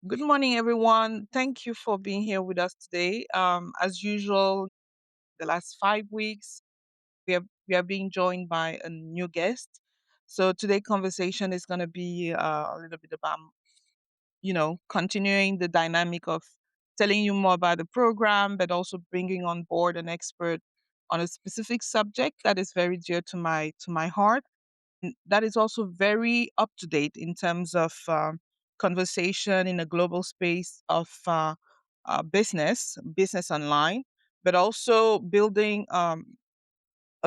Good morning, everyone. Thank you for being here with us today. As usual, the last 5 weeks, we are being joined by a new guest. So today' conversation is going to be a little bit about, continuing the dynamic of telling you more about the program, but also bringing on board an expert on a specific subject that is very dear to my heart that is also very up to date in terms of conversation in a global space of business online, but also building a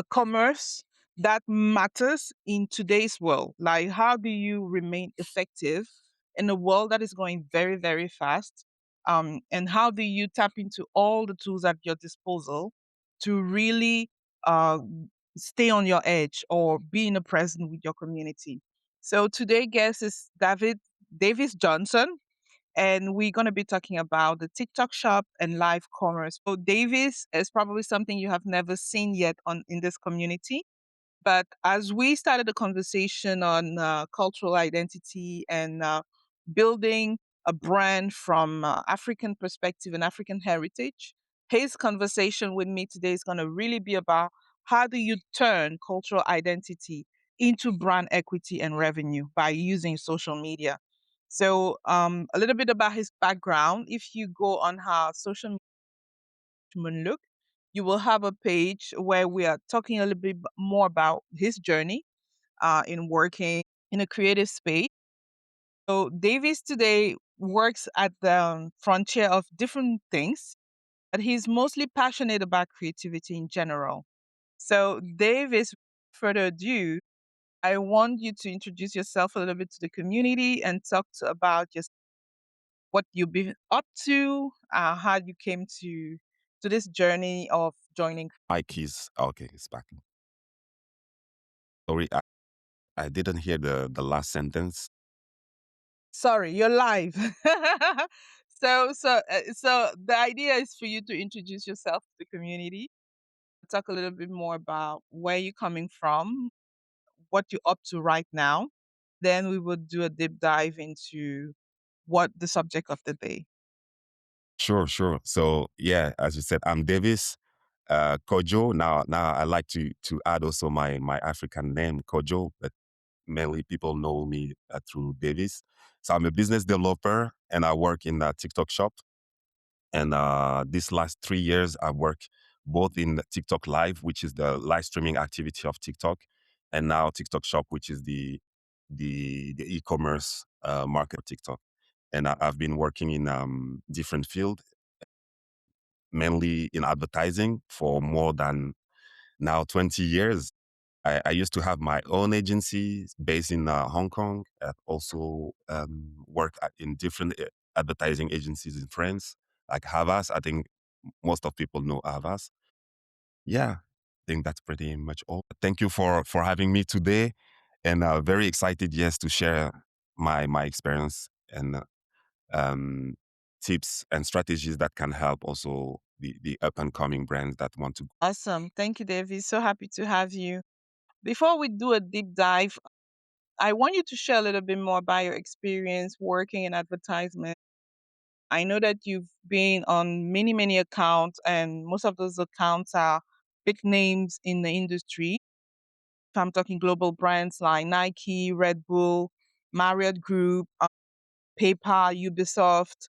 commerce that matters in today's world. Like, how do you remain effective in a world that is going very, very fast? And how do you tap into all the tools at your disposal to really uh, stay on your edge or be in a present with your community? So today, guest is Davis Johnson, and we're going to be talking about the TikTok shop and live commerce. So Davis is probably something you have never seen yet on in this community. But as we started the conversation on cultural identity and building a brand from African perspective and African heritage, his conversation with me today is going to really be about how do you turn cultural identity into brand equity and revenue by using social media. So, a little bit about his background. If you go on her social media look, you will have a page where we are talking a little bit more about his journey in working in a creative space. So Davis today works at the frontier of different things, but he's mostly passionate about creativity in general. So Davis, further ado, I want you to introduce yourself a little bit to the community and about what you've been up to, how you came to this journey of joining. My keys. Okay, it's back. Sorry, I didn't hear the last sentence. Sorry, you're live. So the idea is for you to introduce yourself to the community, talk a little bit more about where you're coming from, what you're up to right now. Then we will do a deep dive into what the subject of the day. Sure, sure. So yeah, as you said, I'm Davis Kodjo. Now I like to add also my African name Kodjo, but mainly people know me through Davis. So I'm a business developer and I work in a TikTok shop. And this last 3 years, I work both in the TikTok Live, which is the live streaming activity of TikTok, and now TikTok Shop, which is the e-commerce market of TikTok. And I've been working in different field, mainly in advertising for more than now 20 years. I used to have my own agency based in Hong Kong. I've also worked in different advertising agencies in France, like Havas. I think most of people know Havas. Yeah, I think that's pretty much all. Thank you for having me today, and very excited, yes, to share my experience and um, tips and strategies that can help also the up and coming brands that want to. Awesome. Thank you, David. So happy to have you. Before we do a deep dive, I want you to share a little bit more about your experience working in advertisement. I know that you've been on many, many accounts, and most of those accounts are big names in the industry. If I'm talking global brands like Nike, Red Bull, Marriott Group, PayPal, Ubisoft.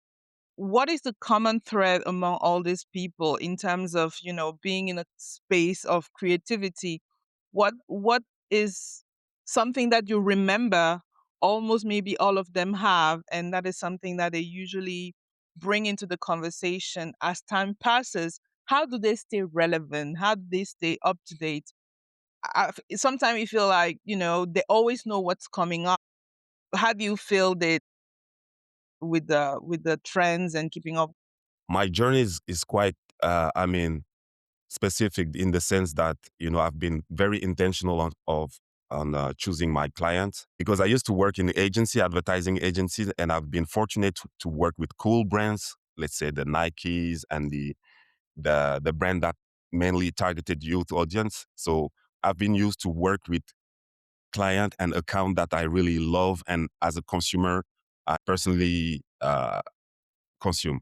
What is the common thread among all these people in terms of, being in a space of creativity? What is something that you remember almost maybe all of them have, and that is something that they usually bring into the conversation as time passes? How do they stay relevant? How do they stay up to date? Sometimes you feel like, they always know what's coming up. How do you feel that with the trends and keeping up? My journey is quite, I mean, specific in the sense that I've been very intentional on choosing my clients because I used to work in the agency, advertising agencies, and I've been fortunate to work with cool brands, let's say the Nikes and the brand that mainly targeted youth audience. So I've been used to work with client and account that I really love, and as a consumer, I personally consume.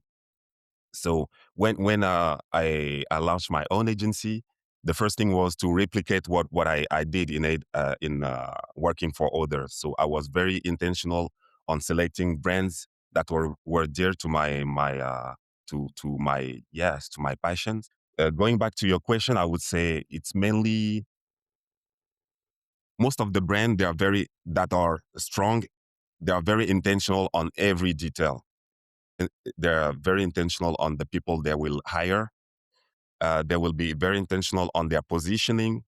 So when I launched my own agency, the first thing was to replicate what I did in working for others. So I was very intentional on selecting brands that were dear to my to my yes to my passions. Going back to your question, I would say it's mainly most of the brand they are very that are strong. They are very intentional on every detail. They're very intentional on the people they will hire. They will be very intentional on their positioning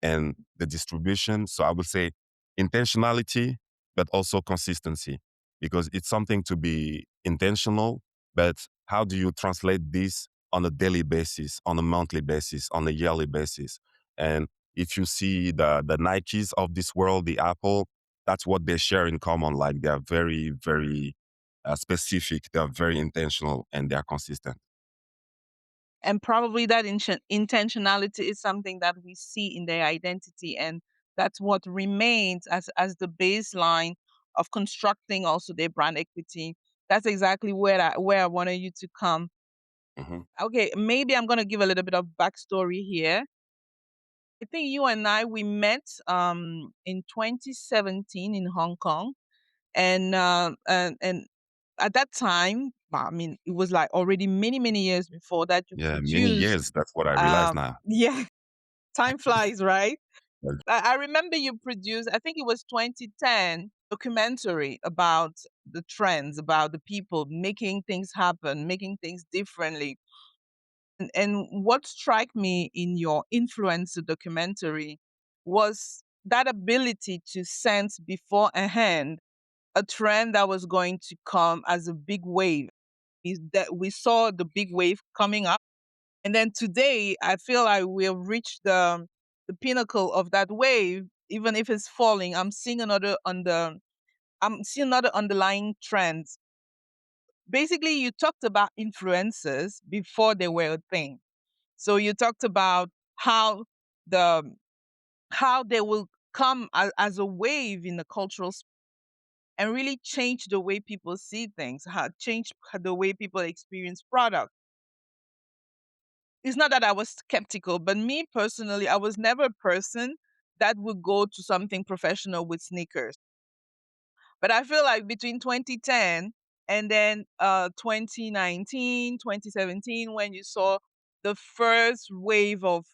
and the distribution. So I would say intentionality, but also consistency, because it's something to be intentional, but how do you translate this on a daily basis, on a monthly basis, on a yearly basis? And if you see the Nikes of this world, the Apple, that's what they share in common. Like they are very, very specific. They are very intentional and they are consistent. And probably that intentionality is something that we see in their identity, and that's what remains as the baseline of constructing also their brand equity. That's exactly where I wanted you to come. Mhm. Okay, maybe I'm gonna give a little bit of backstory here. I think you and I we met in 2017 in Hong Kong, and at that time, I mean, it was like already many years before that you Yeah, many produced. years. That's what I realize now. Yeah, time flies, right? Well, I remember you produced, I think it was 2010, documentary about the trends, about the people making things happen, making things differently. And what struck me in your influencer documentary was that ability to sense beforehand a trend that was going to come as a big wave. Is that we saw the big wave coming up, and then today I feel like we've reached the pinnacle of that wave. Even if it's falling, I'm seeing another underlying trend. Basically, you talked about influencers before they were a thing. So you talked about how the how they will come as a wave in the cultural and really change the way people see things, how change the way people experience product. It's not that I was skeptical, but me personally, I was never a person that would go to something professional with sneakers. But I feel like between 2010 and then 2019, 2017, when you saw the first wave of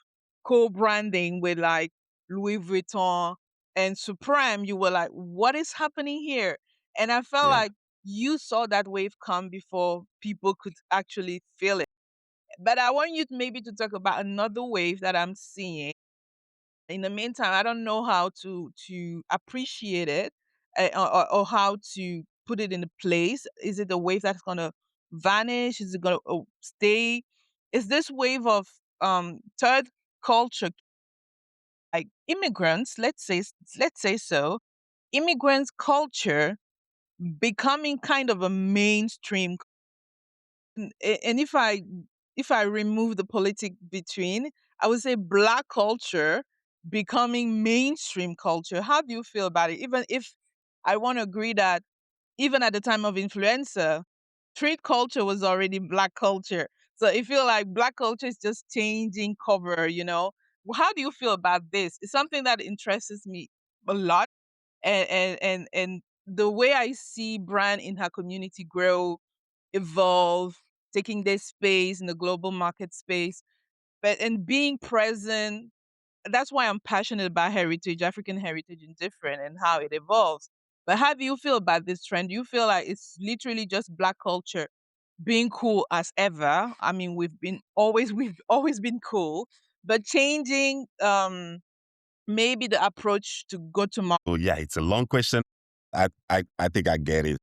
co-branding with like Louis Vuitton and Supreme, you were like, what is happening here? And I felt yeah. like you saw that wave come before people could actually feel it. But I want you to maybe to talk about another wave that I'm seeing. In the meantime, I don't know how to appreciate it, or how to put it in a place. Is it a wave that's gonna vanish? Is it gonna stay? Is this wave of third culture, like immigrants? Let's say so. Immigrants' culture becoming kind of a mainstream. And if I remove the politic between, I would say black culture becoming mainstream culture. How do you feel about it? Even if I want to agree that even at the time of influencer, street culture was already black culture. So I feel like black culture is just changing cover. How do you feel about this? It's something that interests me a lot. And the way I see brand in her community grow, evolve, taking their space in the global market space, but and being present. That's why I'm passionate about heritage, African heritage in different and how it evolves. But how do you feel about this trend? Do you feel like it's literally just black culture being cool as ever? I mean, we've always been cool, but changing maybe the approach to go to market. So yeah, it's a long question. I think I get it.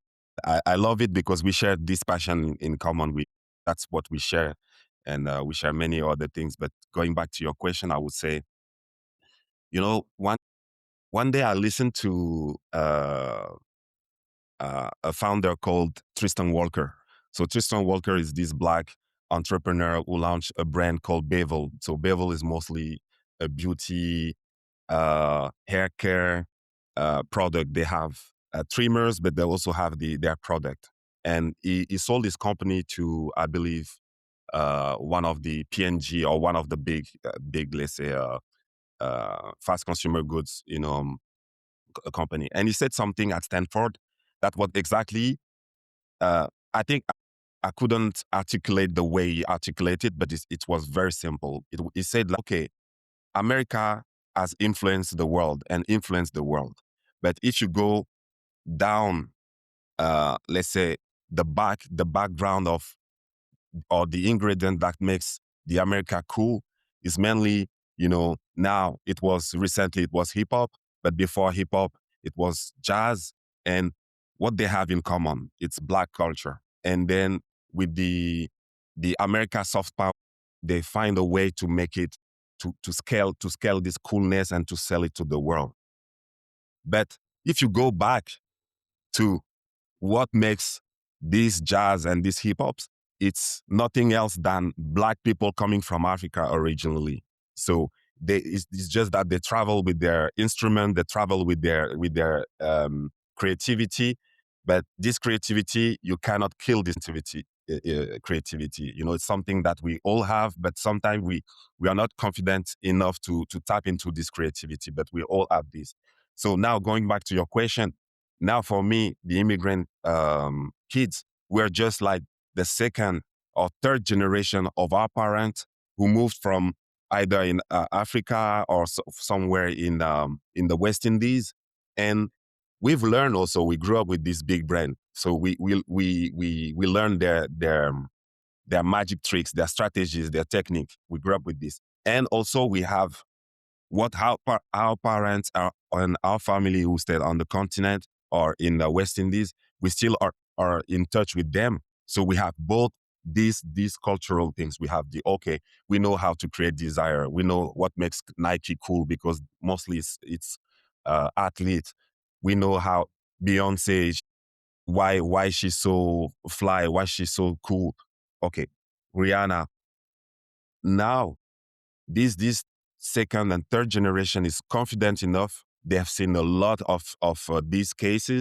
I love it because we share this passion in common. That's what we share, and we share many other things. But going back to your question, I would say, one day I listened to a founder called Tristan Walker. So Tristan Walker is this black entrepreneur who launched a brand called Bevel. So Bevel is mostly a beauty hair care product. They have trimmers, but they also have their product. And he sold his company to, I believe, one of the PNG or one of the big, let's say, fast consumer goods, company. And he said something at Stanford that was exactly, I think I couldn't articulate the way he articulated, but it was very simple. He said, like, okay, America has influenced the world and influenced the world. But if you go down, let's say, the background of or the ingredient that makes the America cool is mainly, now it was hip hop, but before hip hop, it was jazz. And what they have in common, it's black culture. And then with the America soft power, they find a way to make it to scale this coolness and to sell it to the world. But if you go back to what makes this jazz and this hip hops, it's nothing else than black people coming from Africa originally. So it's just that they travel with their instrument, they travel with their creativity. But this creativity, you cannot kill this creativity. It's something that we all have, but sometimes we are not confident enough to tap into this creativity. But we all have this. So now going back to your question, now, for me, the immigrant kids, we're just like the second or third generation of our parents who moved from either in Africa or somewhere in the West Indies, and we've learned also. We grew up with this big brand, so we learned their magic tricks, their strategies, their technique. We grew up with this, and also we have what our parents are and our family who stayed on the continent or in the West Indies, we still are in touch with them. So we have both these cultural things. We have okay, we know how to create desire. We know what makes Nike cool because mostly it's athletes. We know how Beyonce, why she's so fly, why she's so cool. Okay, Rihanna. Now this second and third generation is confident enough. They have seen a lot of these cases,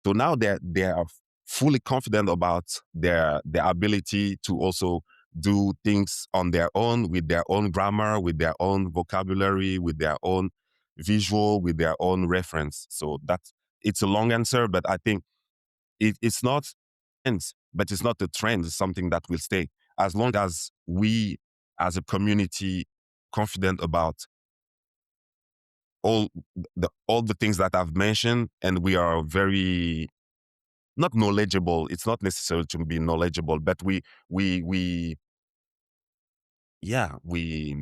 so now they are fully confident about their ability to also do things on their own with their own grammar, with their own vocabulary, with their own visual, with their own reference. So that's it's a long answer, but I think it's not trends, but it's not a trend. It's something that will stay as long as we, as a community, confident about all all the things that I've mentioned, and we are very not knowledgeable. It's not necessary to be knowledgeable, but we yeah we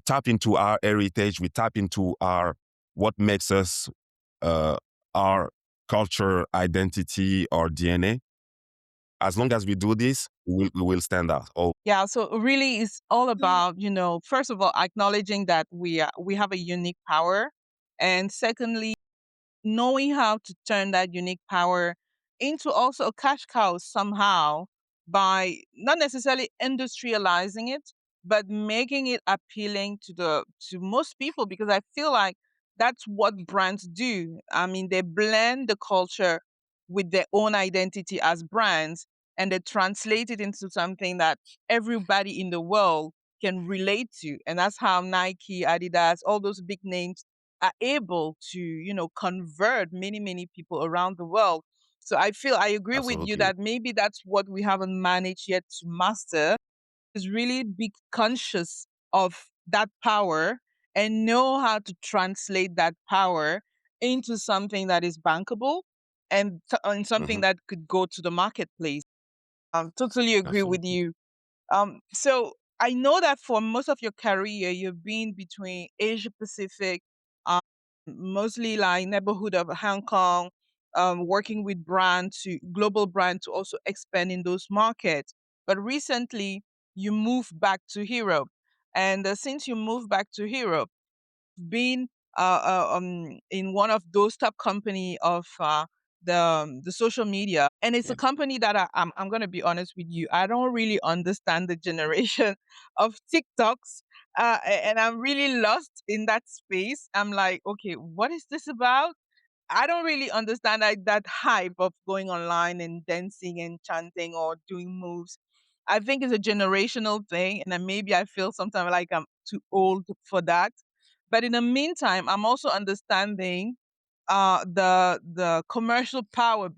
tap into our heritage. We tap into our what makes us uh, our culture, identity, or DNA. As long as we do this, we will stand out. Oh, Yeah, so really it's all about, first of all, acknowledging that we have a unique power. And secondly, knowing how to turn that unique power into also a cash cow somehow by not necessarily industrializing it, but making it appealing to most people, because I feel like that's what brands do. I mean, they blend the culture with their own identity as brands, and they translate it into something that everybody in the world can relate to. And that's how Nike, Adidas, all those big names are able to, convert many, many people around the world. So I agree with you absolutely. that maybe that's what we haven't managed yet to master, is really be conscious of that power and know how to translate that power into something that is bankable and something Hmm. that could go to the marketplace. Totally agree with Absolutely. you. So I know that for most of your career, you've been between Asia Pacific, um, mostly like neighborhood of Hong Kong, working with global brand to also expand in those markets. But recently, you moved back to Europe, and since you moved back to Europe, been in one of those top company of the social media, and it's a Yeah. company that I'm going to be honest with you, I don't really understand the generation of TikToks, and I'm really lost in that space. I'm like, okay, what is this about? I don't really understand that hype of going online and dancing and chanting or doing moves. I think it's a generational thing, and then maybe I feel sometimes like I'm too old for that. But in the meantime, I'm also understanding the commercial power.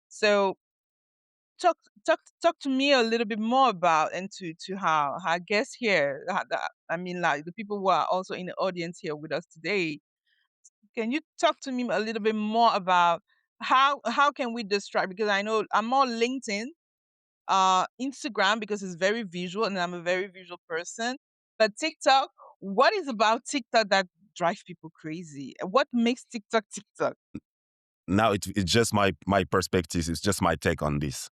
So talk to me a little bit more about, and to how I guess here, I mean, like the people who are also in the audience here with us today, can you talk to me a little bit more about how can we distract? Because I know I'm more LinkedIn, Instagram, because it's very visual and I'm a very visual person. But TikTok, what is about TikTok that drives people crazy? What makes TikTok TikTok? Now it's just my perspective. It's just my take on this.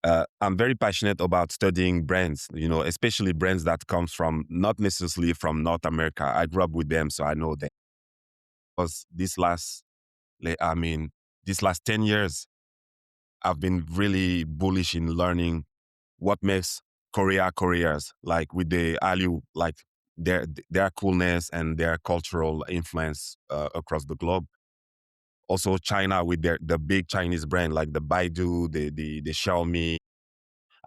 I'm very passionate about studying brands, especially brands that comes from not necessarily from North America. I grew up with them, so I know them. Because I mean, these last 10 years, I've been really bullish in learning what makes Korea Koreas, like with the Hallyu, like their coolness and their cultural influence across the globe. Also, China with the big Chinese brand like the Baidu, the Xiaomi,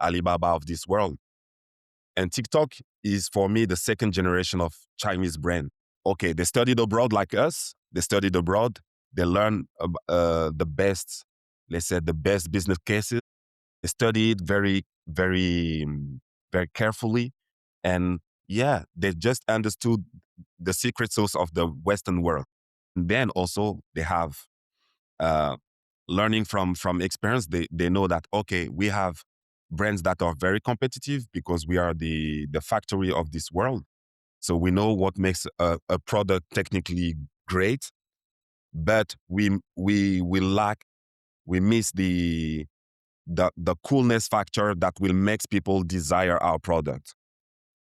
Alibaba of this world. And TikTok is for me the second generation of Chinese brand. Okay, they studied abroad like us. They studied abroad. They learn the best, let's say, the best business cases. They study it very carefully, and yeah, they just understood the secret sauce of the Western world. And then also they have uh, learning from experience. They know that okay, we have brands that are very competitive because we are the factory of this world. So we know what makes a product technically great, but we miss the coolness factor that will make people desire our product.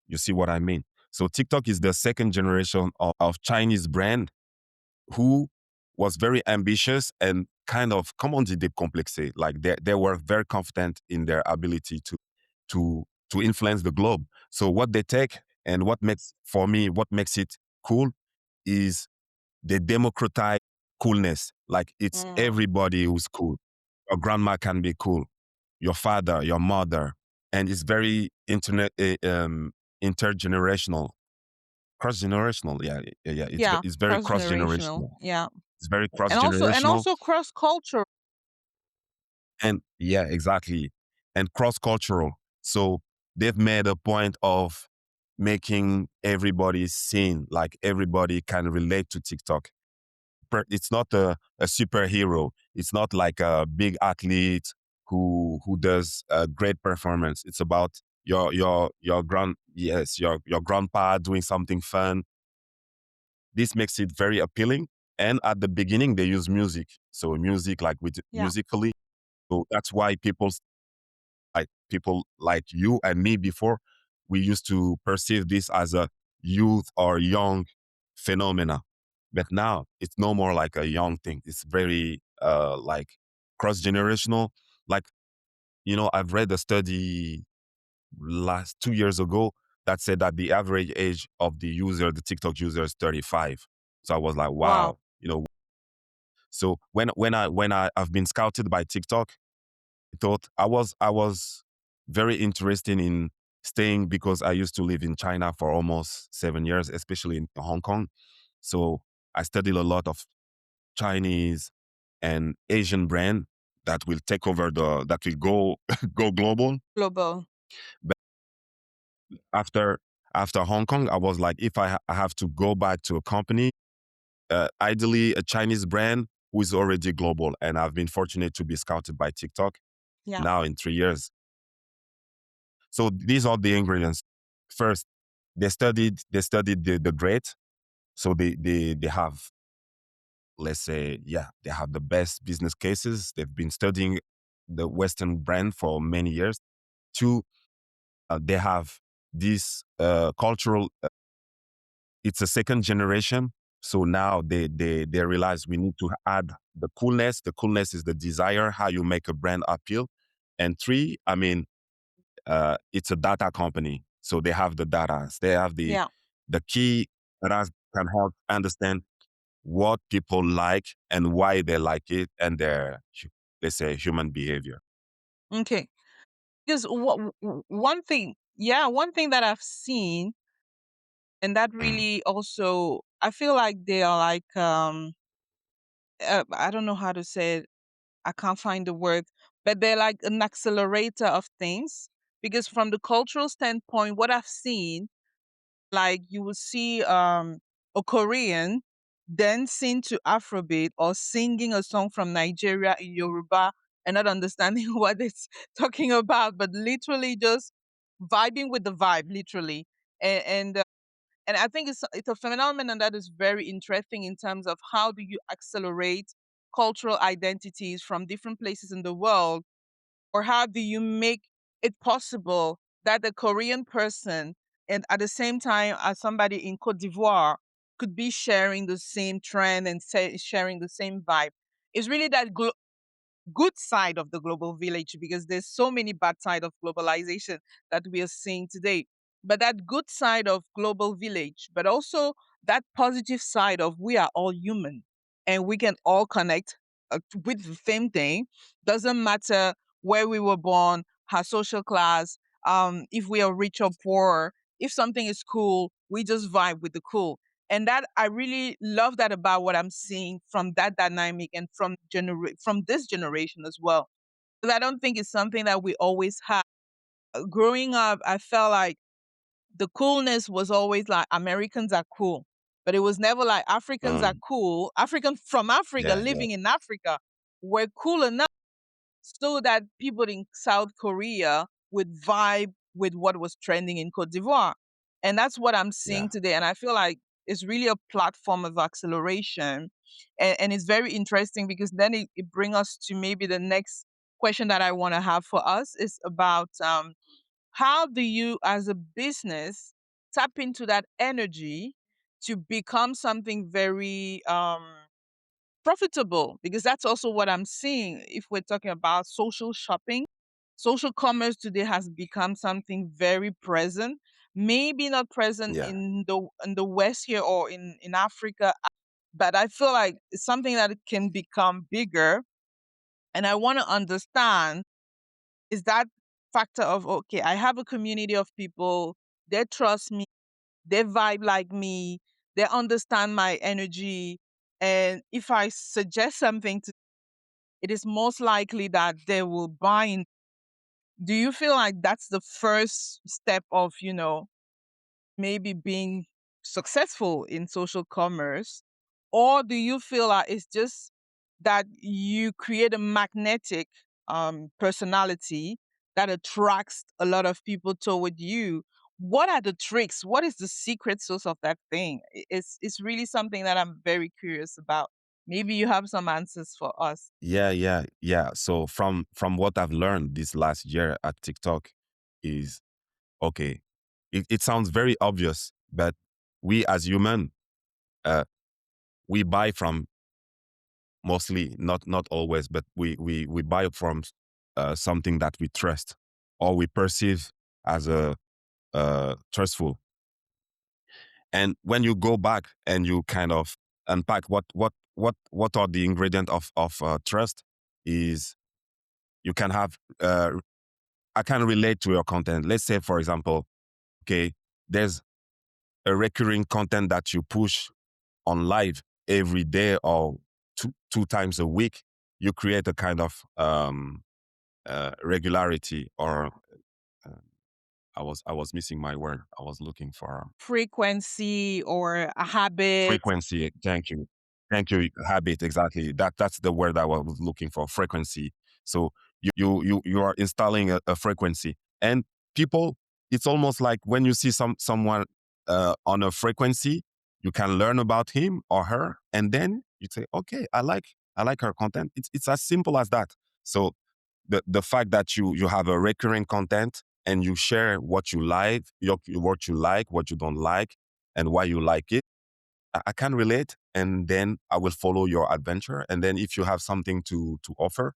You see what I mean? So TikTok is the second generation of Chinese brand who was very ambitious and kind of, comment dit décomplexé, like they were very confident in their ability to influence the globe. So what they take and what makes it cool is they democratize coolness. Like it's Mm, everybody who's cool. Your grandma can be cool, your father, your mother, and it's very intergenerational, cross generational. Yeah, yeah, yeah. yeah, It's very cross cross generational. generational. Yeah, It's very cross and generational, also cross cultural. and yeah, exactly, and cross cultural. So they've made a point of making everybody seen, like everybody can relate to TikTok. It's not a superhero. It's not like a big athlete who does a great performance. It's about your grandpa doing something fun. This makes it very appealing. And at the beginning, they use music. So music, like with Yeah, musically. So that's why people like you and me before, we used to perceive this as a youth or young phenomena. But now it's no more like a young thing. It's very like cross generational. Like, I've read a study last 2 years ago that said that the average age of the TikTok user is 35. So I was like, wow. wow. So I've been scouted by TikTok, thought I was very interested in staying because I used to live in China for almost 7 years, especially in Hong Kong. So I studied a lot of Chinese and Asian brand that will take over that will go go global. Global. But after after Hong Kong, I was like, if I have to go back to a company, ideally a Chinese brand who is already global. And I've been fortunate to be scouted by TikTok Yeah, now in 3 years. So these are the ingredients. First, they studied the great. So they have, let's say, yeah, they have the best business cases. They've been studying the Western brand for many years. Two, they have this cultural. It's a second generation. So now they realize we need to add the coolness. The coolness is the desire, how you make a brand appeal. And three, I mean, it's a data company. So they have the data. They have the yeah, the key that can help understand what people like and why they like it and their, let's say, human behavior. Okay. Because one thing, yeah, one thing that I've seen, and that Mm, really also, I feel like they are like, I don't know how to say it. I can't find the word, but they're like an accelerator of things. Because from the cultural standpoint, what I've seen, like you will see a Korean dancing to Afrobeat or singing a song from Nigeria in Yoruba and not understanding what it's talking about, but literally just vibing with the vibe, literally. And I think it's a phenomenon that is very interesting in terms of how do you accelerate cultural identities from different places in the world, or how do you make it possible that the Korean person and at the same time as somebody in Cote d'Ivoire could be sharing the same trend and sharing the same vibe? It's really that good side of the global village, because there's so many bad side of globalization that we are seeing today. But that good side of global village, but also that positive side of we are all human and we can all connect with the same thing. Doesn't matter where we were born, our social class, if we are rich or poor. If something is cool, we just vibe with the cool. And that I really love that about what I'm seeing from that dynamic and from this generation as well. Because I don't think it's something that we always had. Growing up, I felt like the coolness was always like Americans are cool, but it was never like Africans are mm, cool. African from Africa yeah, yeah, living in Africa were cool enough so that people in South Korea would vibe with what was trending in Cote d'Ivoire. And that's what I'm yeah. seeing today. And I feel like it's really a platform of acceleration. And it's very interesting because then it brings us to maybe the next question that I want to have for us is about how do you, as a business, tap into that energy to become something very profitable, because that's also what I'm seeing. If we're talking about social shopping, social commerce today has become something very present. Maybe not present Yeah. in the West here or in Africa, but I feel like it's something that can become bigger. And I want to understand is that factor of okay, I have a community of people, they trust me, they vibe like me, they understand my energy, and if I suggest something to, it is most likely that they will buy in. Do you feel like that's the first step of, maybe being successful in social commerce? Or do you feel like it's just that you create a magnetic personality that attracts a lot of people toward you? What are the tricks? What is the secret sauce of that thing? It's really something that I'm very curious about. Maybe you have some answers for us. Yeah, yeah, yeah. So from what I've learned this last year at TikTok is okay. It sounds very obvious, but we as human, uh, we buy from mostly, not always, but we buy from something that we trust or we perceive as a trustful. And when you go back and you kind of unpack what are the ingredient of trust is you can have I can relate to your content. Let's say, for example, okay, there's a recurring content that you push on live every day or two times a week. You create a kind of regularity or uh, I was missing my word. I was looking for Frequency or a habit. frequency. Thank you. Habit, exactly. That's the word I was looking for. Frequency. So you are installing a frequency, and people. It's almost like when you see someone on a frequency, you can learn about him or her, and then you say, okay, I like her content. It's as simple as that. So the fact that you have a recurring content and you share what you like, what you don't like, and why you like it, I can relate, and then I will follow your adventure. And then if you have something to offer,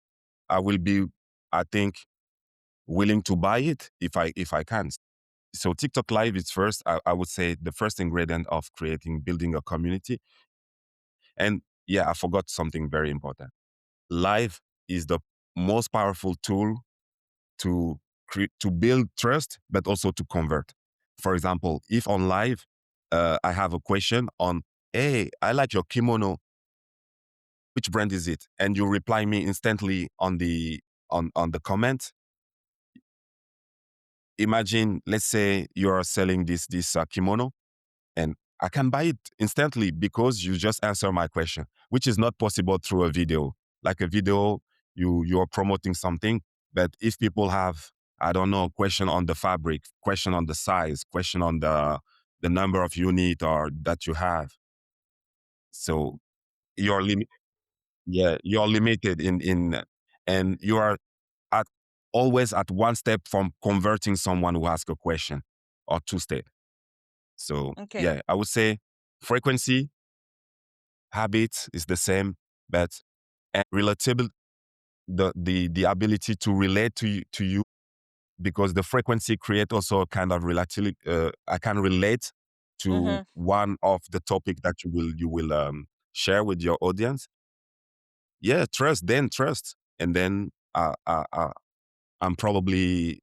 I will be, I think, willing to buy it if I can. So TikTok Live is first. I would say the first ingredient of building a community, And yeah, I forgot something very important. Live is the most powerful tool to to build trust, but also to convert. For example, if on live, I have a question on, hey, I like your kimono. Which brand is it? And you reply me instantly on the comment. Imagine, let's say you are selling this kimono, and I can buy it instantly because you just answer my question, which is not possible through a video. Like a video, you're promoting something, but if people have, I don't know, question on the fabric, question on the size, question on the number of unit or that you have, so you're yeah, you're limited and you are at always at one step from converting someone who asks a question, or two step. So Okay. yeah, I would say frequency, habit is the same, but and relatable, the ability to relate to you, because the frequency create also a kind of relatively, I can relate to Mm-hmm. one of the topic that you will share with your audience. Yeah, trust, and then I'm probably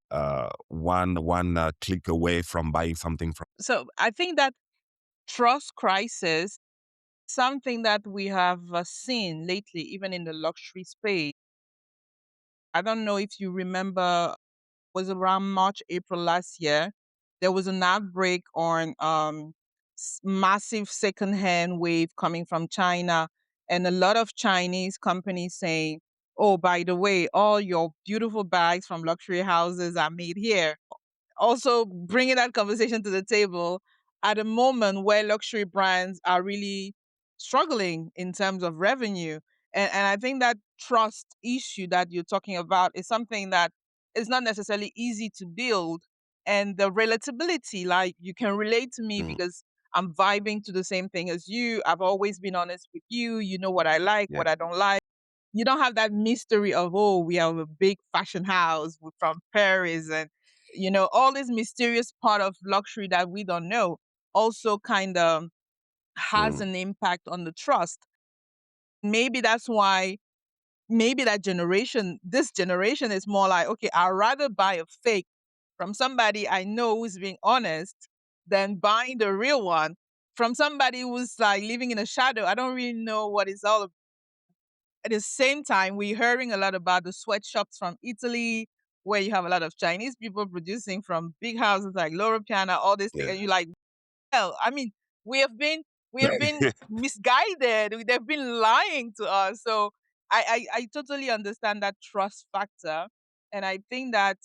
one click away from buying something from. So I think that trust crisis, something that we have seen lately, even in the luxury space. I don't know if you remember, was around March, April last year. There was an outbreak on massive secondhand wave coming from China, and a lot of Chinese companies saying, "Oh, by the way, all your beautiful bags from luxury houses are made here." Also bringing that conversation to the table at a moment where luxury brands are really struggling in terms of revenue. And I think that trust issue that you're talking about is something that is not necessarily easy to build. And the relatability, like you can relate to me Mm, because I'm vibing to the same thing as you. I've always been honest with you. You know what I like, yeah, what I don't like. You don't have that mystery of, oh, we have a big fashion house from Paris, and all this mysterious part of luxury that we don't know also kind of has mm, an impact on the trust. Maybe that's why, maybe this generation is more like, okay, I'd rather buy a fake from somebody I know who's being honest than buying the real one from somebody who's like living in a shadow. I don't really know what it's all. At the same time, we're hearing a lot about the sweatshops from Italy, where you have a lot of Chinese people producing from big houses like Loro Piana, all this thing, yeah. and you're like, well, I mean, we have been we have been misguided. They've been lying to us. So I totally understand that trust factor, and I think that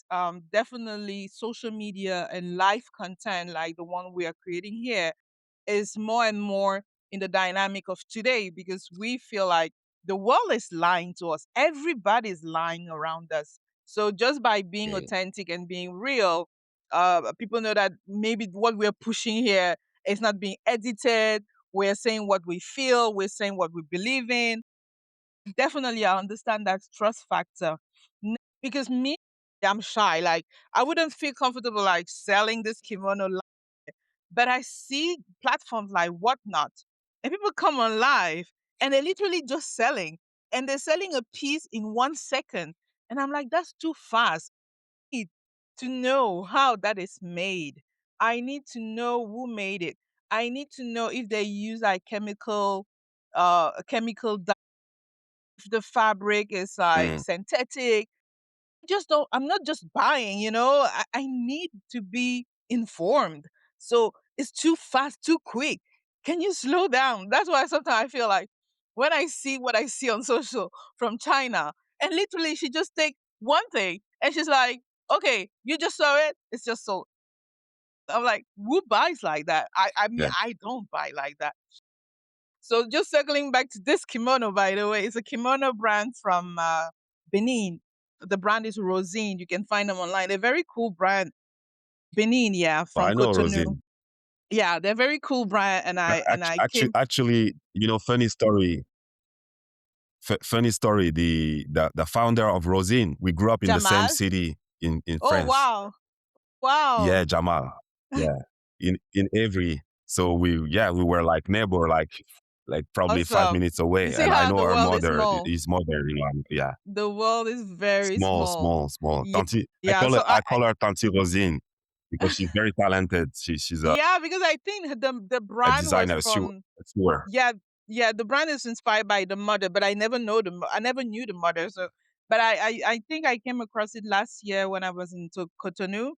definitely social media and live content like the one we are creating here is more and more in the dynamic of today because we feel like the world is lying to us. Everybody's lying around us. So just by being Yeah, authentic and being real, people know that maybe what we're pushing here is not being edited. We're saying what we feel. We're saying what we believe in. Definitely, I understand that trust factor. Because me, I'm shy. Like I wouldn't feel comfortable like selling this kimono, but I see platforms like Whatnot, and people come on live and they're literally just selling, and they're selling a piece in 1 second. And I'm like, that's too fast. I need to know how that is made. I need to know who made it. I need to know if they use like a chemical dye, if the fabric is like mm, synthetic. Just don't, I'm not just buying, I need to be informed. So it's too fast, too quick. Can you slow down? That's why sometimes I feel like when I see what I see on social from China, and literally she just take one thing and she's like, okay, you just saw it, it's just sold. I'm like, who buys like that? I mean, yeah. I don't buy like that. So just circling back to this kimono, by the way, it's a kimono brand from Benin. The brand is Rosine. You can find them online. They're very cool brand. Benin, yeah, Oh, from I know Cotonou. Rosine. Yeah, they're very cool brand. And I came Actually, funny story. Funny story. The founder of Rosine, we grew up in the same Jamal. city in Oh France. wow, wow. Yeah, Jamal. Yeah, in Avery. So we were like neighbor, like like probably five Awesome. minutes You away. see And I how know the her world is mother, small. his mother, yeah, The world is very small, small. small, small. Yeah. Tanti, Yeah. So I call her Tanti Rosine because she's very talented. She's yeah, because I think the a brand was designer, from a sewer. yeah, yeah, the brand is inspired by the mother, but I never knew the mother. So, but I think I came across it last year when I was in Cotonou,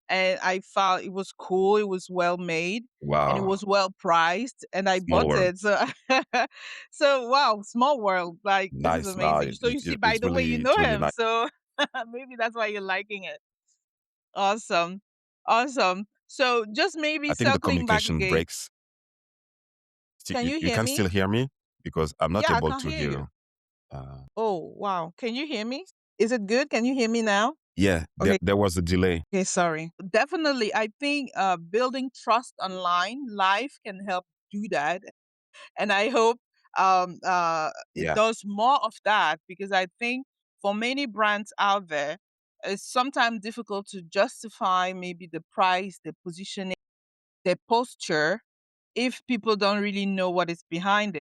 and I found it was cool. It was well made, and it Wow, was well priced, and I small bought world. it. So, so wow, small world. Like this is Nice. Wow, amazing. So you see, by it's the way, you know it's really him, nice. so maybe that's why you're liking it. Awesome, awesome. So just maybe I think the circling back communication again. breaks. Can you You hear can me? still hear me because I'm not Yeah, I able can to hear hear you. you. Uh, Oh, wow. Can you hear me? Is it good? Can you hear me now? yeah, Okay. there was a delay. Okay, sorry. Definitely, I think building trust online, life can help do that. And I hope it Yeah, does more of that because I think for many brands out there, it's sometimes difficult to justify maybe the price, the positioning, their posture if people don't really know what is behind it.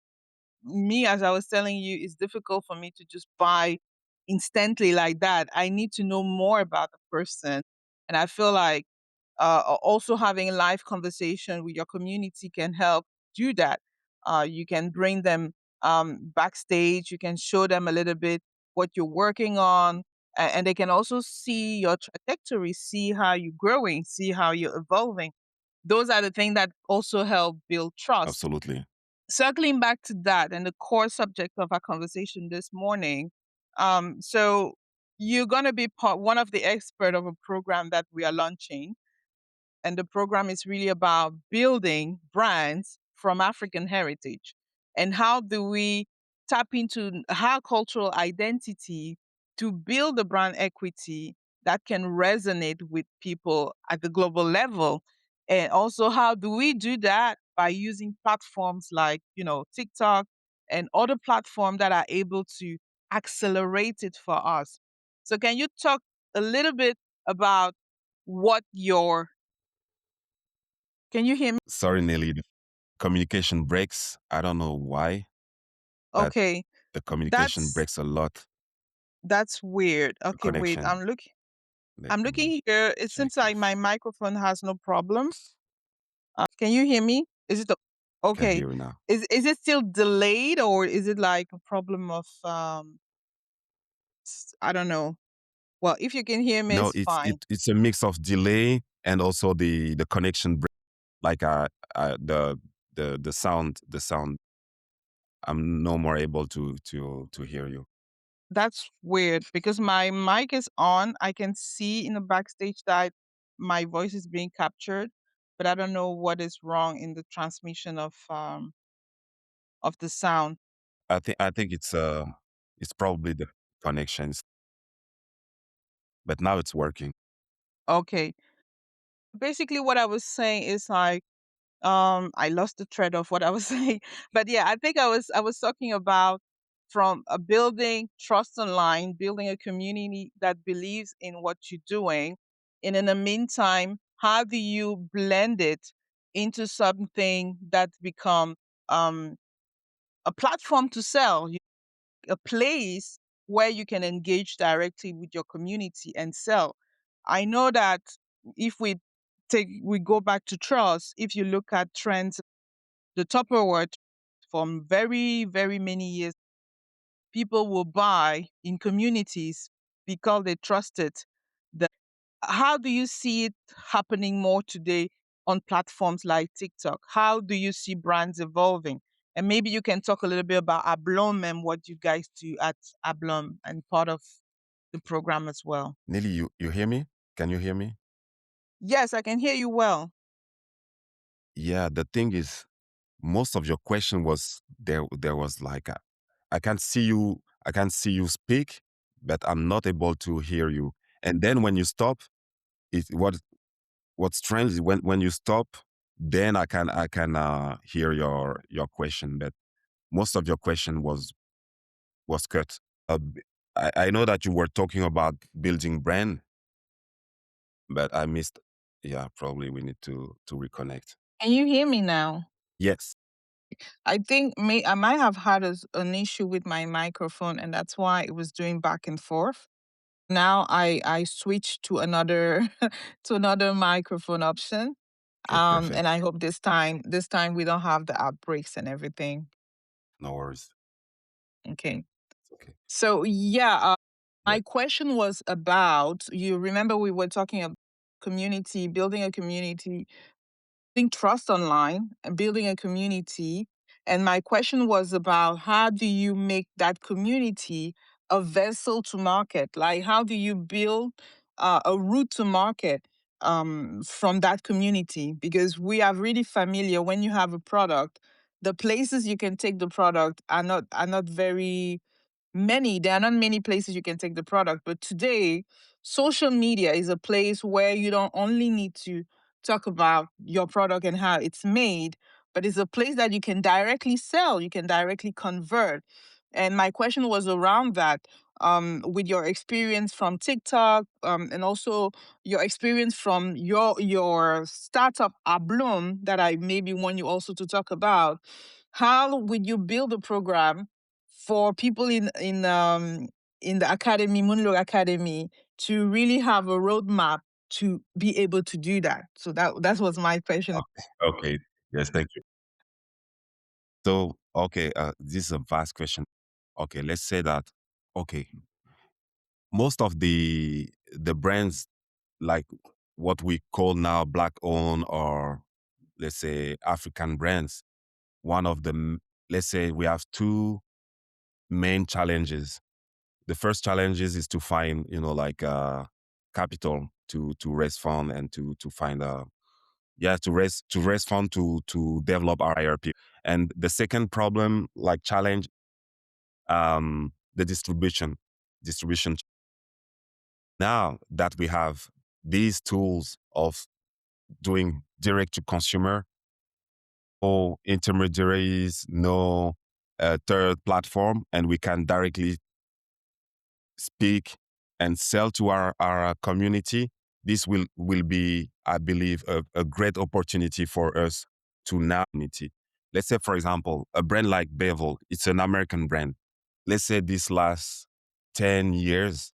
Me, as I was telling you, it's difficult for me to just buy instantly like that. I need to know more about the person. And I feel like also having a live conversation with your community can help do that. You can bring them backstage, you can show them a little bit what you're working on, and they can also see your trajectory, see how you're growing, see how you're evolving. Those are the things that also help build trust. absolutely. Circling back to that and the core subject of our conversation this morning, so you're going to be one of the expert of a program that we are launching, and the program is really about building brands from African heritage. And how do we tap into our cultural identity to build a brand equity that can resonate with people at the global level? And also, how do we do that by using platforms like, TikTok and other platforms that are able to accelerate it for us? So, can you talk a little bit about what your can you hear me? Sorry, Nelly. The communication breaks. I don't know why, but Okay, the communication that's breaks a lot. that's weird. The Okay, wait. connection. Let I'm me looking here. It check seems like my if microphone has no problem. Can you hear me? Is it I can okay? hear you now. Is it still delayed or is it like a problem of I don't know. Well, if you can hear me, No, it's fine. it's a mix of delay and also the connection break. Like the sound. I'm no more able to hear you. That's weird because my mic is on. I can see in the backstage that my voice is being captured, but I don't know what is wrong in the transmission of the sound. I think it's probably the connections, but now it's working. Okay. Basically what I was saying is like I lost the thread of what I was saying. But yeah, I think I was talking about from a building trust online, building a community that believes in what you're doing. And in the meantime, how do you blend it into something that become um a platform to sell? A place where you can engage directly with your community and sell. I know that if we go back to trust, if you look at trends, the Tupperware from very, very many years, people will buy in communities because they trust it. How do you see it happening more today on platforms like TikTok? How do you see brands evolving? And maybe you can talk a little bit about Ablom and what you guys do at Ablom and part of the program as well. Nelly, you hear me? Can you hear me? Yes, I can hear you well. Yeah, the thing is, most of your question was there. There was like I can see you speak, but I'm not able to hear you. And then when you stop, it what's strange is when you stop, then I can hear your question. But most of your question was cut. I know that you were talking about building brand, but I missed. Yeah, probably we need to reconnect. Can you hear me now? Yes. I think I might have had an issue with my microphone, and that's why it was doing back and forth. Now I switched to another to another microphone option. Okay, And perfect. I hope this time we don't have the outbreaks and everything. No worries. Okay. It's okay. So yeah, Yeah. my question was about, you remember we were talking about community, building a community, building trust online and building a community. And my question was about, how do you make that community a vessel to market? Like, how do you build a route to market from that community? Because we are really familiar when you have a product, the places you can take the product are not very many. There are not many places you can take the product, but today social media is a place where you don't only need to talk about your product and how it's made, but it's a place that you can directly sell, you can directly convert. And my question was around that, with your experience from TikTok, and also your experience from your startup Ablum that I maybe want you also to talk about. How would you build a program for people in the academy, Moonlog Academy, to really have a roadmap to be able to do that? So that was my question. Okay. Yes, thank you. So, okay, this is a vast question. Okay, let's say that. Okay, most of the brands, like what we call now black owned, or let's say African brands, one of them, let's say we have two main challenges. The first challenges is to find, like capital to raise fund and to find yeah, to raise fund to develop our IRP. And the second problem, like challenge, the distribution. Now that we have these tools of doing direct to consumer, no intermediaries, no third platform, and we can directly speak and sell to our community. This will be, I believe, a great opportunity for us to now community. Let's say, for example, a brand like Bevel, it's an American brand. Let's say this last 10 years,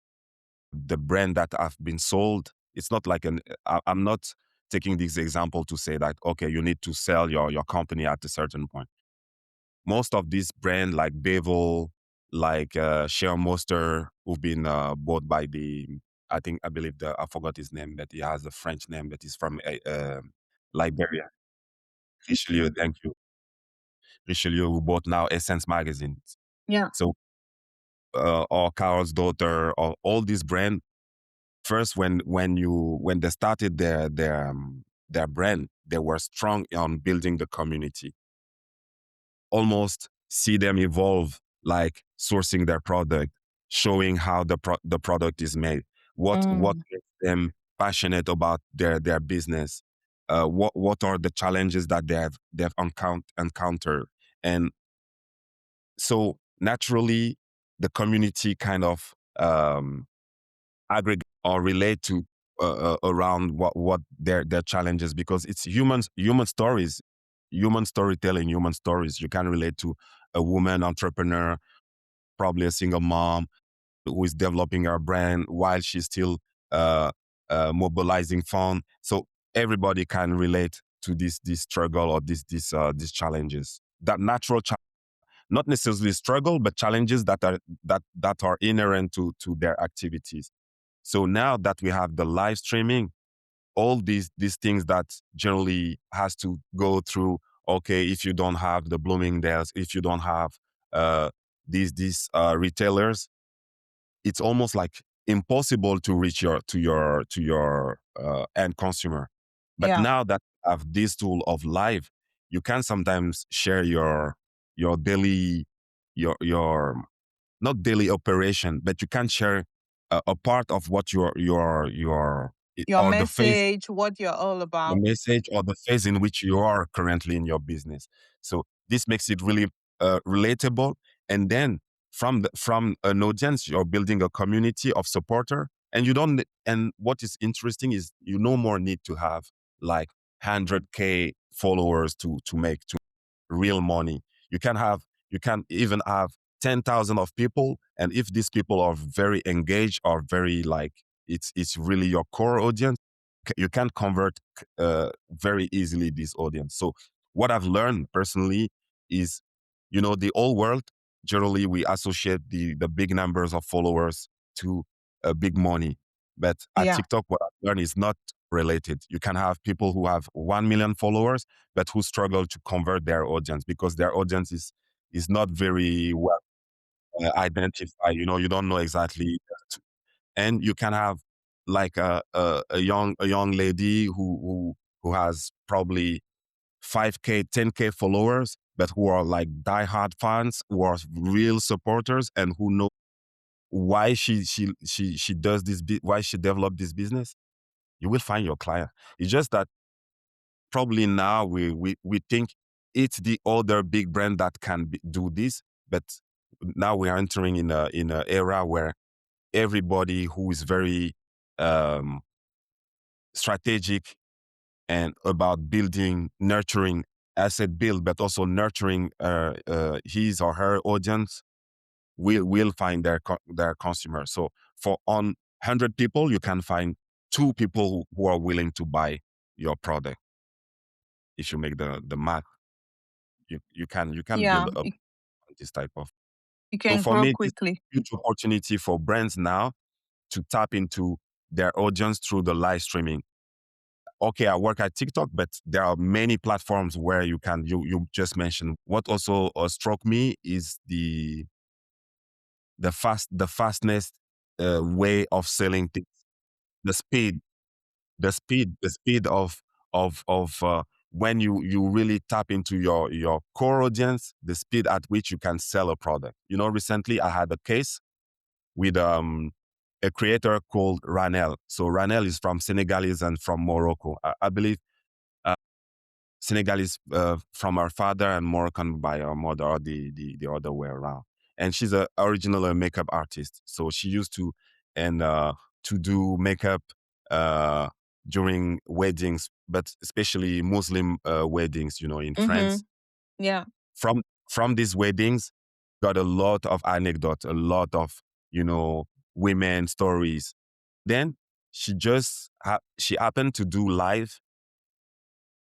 the brand that have been sold, it's not like I'm not taking this example to say that, okay, you need to sell your company at a certain point. Most of these brands like Bevel, like Share Monster, who've been bought by I believe I forgot his name, but he has a French name that is from Liberia. Richelieu, thank you. Richelieu, who bought now Essence magazine. Yeah. So, or Carol's Daughter, or all these brands, first when they started their brand, they were strong on building the community. Almost see them evolve, like sourcing their product, showing how the product is made, what Mm, makes them passionate about their business, what are the challenges that they've encountered. And so naturally the community kind of aggregate or relate to around what their challenges, because it's human stories, human storytelling, human stories. You can relate to a woman entrepreneur, probably a single mom who is developing her brand while she's still uh, mobilizing fund. So everybody can relate to this struggle or these challenges. That natural not necessarily struggle, but challenges that are inherent to their activities. So now that we have the live streaming, all these things that generally has to go through. Okay, if you don't have the Bloomingdale's, if you don't have uh, these retailers, it's almost like impossible to reach your end consumer. But yeah. now that you have this tool of live, you can sometimes share your daily your not daily operation, but you can share a part of what your Your or the phase, message, what you're all the about. message or the phase in which you are currently in your business. So this makes it really relatable. And then from an audience, you're building a community of supporter, and you don't. And what is interesting is you no more need to have like 100K followers to make to. real money. You can have, you can even have 10,000 of people. And if these people are very engaged or very like, it's really your core audience, you can convert very easily this audience. So what I've learned personally is, the old world, generally we associate the big numbers of followers to big money. But at Yeah. TikTok, what I've learned is not related. You can have people who have 1 million followers, but who struggle to convert their audience because their audience is not very well identified. You don't know exactly. And you can have like a young lady who has probably 5K, 10K followers, but who are like diehard fans, who are real supporters, and who know why she does this, why she developed this business. You will find your client. It's just that probably now we think it's the other big brand that can do this, but now we are entering in a era where everybody who is very um, strategic and about building, nurturing asset build, but also nurturing his or her audience will find their consumer. So for on 100 people, you can find two people who are willing to buy your product. If you make the math, you can Yeah. build up this type of. You So can for grow me, this is quickly. a huge opportunity for brands now to tap into their audience through the live streaming. Okay, I work at TikTok, but there are many platforms where you just mentioned. What also struck me is the fastness way of selling things, the speed, the speed of when you really tap into your core audience, the speed at which you can sell a product. Recently I had a case with a creator called Ranel. So Ranel is from Senegalese and from Morocco. I believe uh, Senegalese from her father and Moroccan by her mother, or the other way around. And she's a original makeup artist. So she used to do makeup uh, during weddings, but especially Muslim weddings, in Mm-hmm. France. Yeah. From these weddings, got a lot of anecdotes, a lot of you know women stories. Then she happened to do live,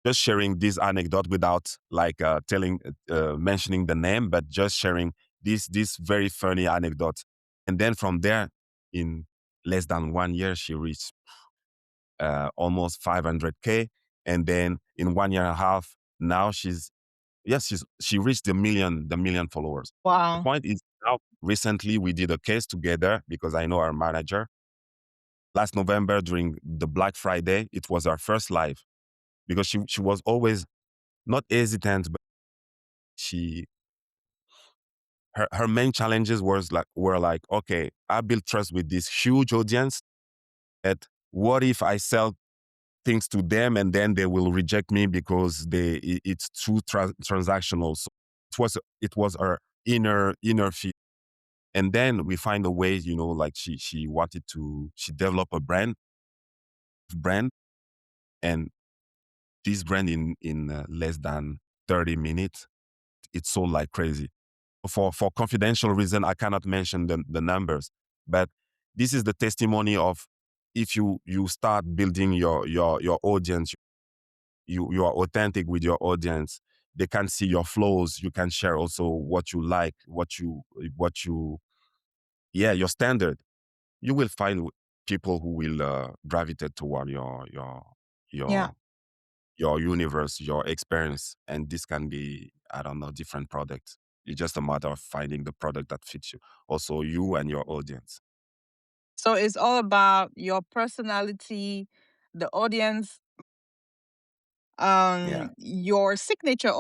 just sharing this anecdote without like telling mentioning the name, but just sharing this very funny anecdote. And then from there, in less than 1 year, she reached almost 500K. And then in 1 year and a half, now she reached the million followers. The Wow. point is, now recently we did a case together because I know our manager. Last November during the Black Friday, it was our first live because she was always not hesitant, but she her main challenges were like, okay, I built trust with this huge audience. At what if I sell things to them and then they will reject me because it's too transactional. So it was her inner fear. And then we find a way, like she wanted to she developed a brand, and this brand in less than 30 minutes, it sold like crazy. For confidential reason, I cannot mention the numbers, but this is the testimony of, if you start building your audience, you are authentic with your audience. They can see your flows. You can share also what you like, what you yeah, your standard. You will find people who will gravitate toward Yeah. your your universe, your experience, and this can be, I don't know, different products. It's just a matter of finding the product that fits you, also you and your audience. So it's all about your personality, the audience, Yeah, your signature,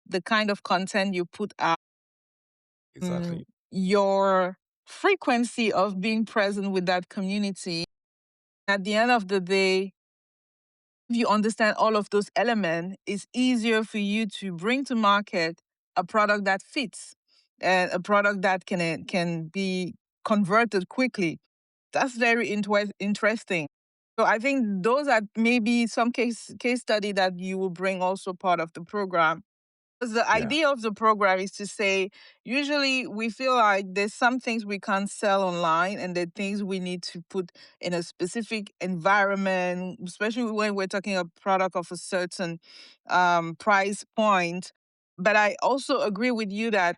the kind of content you put out, exactly. your frequency of being present with that community. At the end of the day, if you understand all of those elements, it's easier for you to bring to market a product that fits and a product that can be converted quickly. That's very interesting. So I think those are maybe some case study that you will bring also part of the program. Because the Yeah. idea of the program is to say, usually we feel like there's some things we can't sell online and there are things we need to put in a specific environment, especially when we're talking a product of a certain price point. But I also agree with you that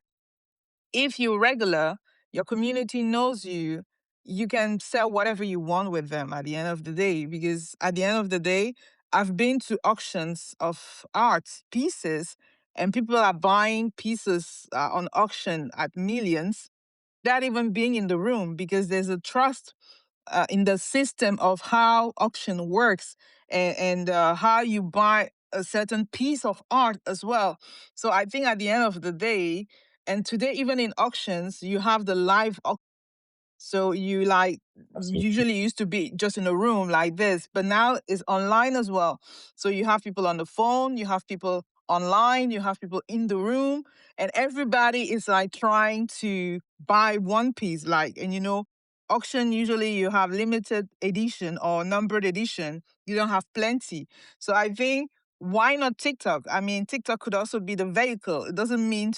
if you're regular, your community knows you, you can sell whatever you want with them at the end of the day. Because at the end of the day, I've been to auctions of art pieces and people are buying pieces on auction at millions, not even being in the room because there's a trust in the system of how auction works and how you buy a certain piece of art as well. So I think at the end of the day, and today even in auctions, you have the live so you like Absolutely. usually used to be just in a room like this, but now it's online as well. So you have people on the phone, you have people online, you have people in the room, and everybody is like trying to buy one piece. And auction usually you have limited edition or numbered edition. You don't have plenty. So I think why not TikTok? I mean, TikTok could also be the vehicle. It doesn't need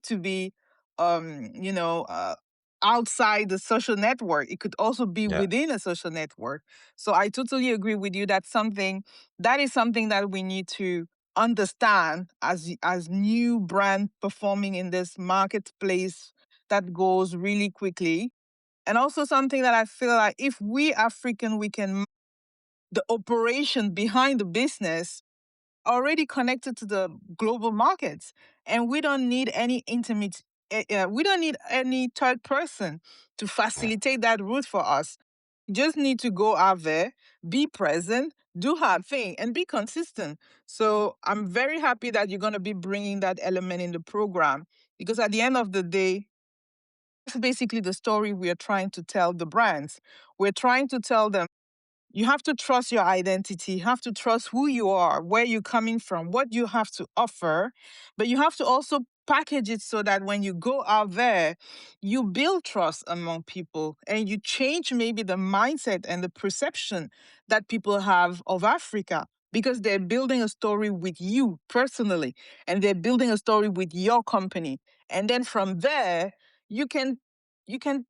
to be um, you know, uh, outside the social network. It could also be Yeah. within a social network. So I totally agree with you. That is something that we need to understand as new brand performing in this marketplace that goes really quickly. And also something that I feel like if we African we can the operation behind the business already connected to the global markets, and we don't need any we don't need any third person to Yeah. facilitate that route for us. You just need to go out there, be present, do hard thing, and be consistent. So I'm very happy that you're going to be bringing that element in the program, because at the end of the day, that's basically the story we are trying to tell the brands. We're trying to tell them you have to trust your identity. You have to trust who you are, where you're coming from, what you have to offer. But you have to also package it so that when you go out there, you build trust among people and you change maybe the mindset and the perception that people have of Africa, because they're building a story with you personally and they're building a story with your company. And then from there, you can you can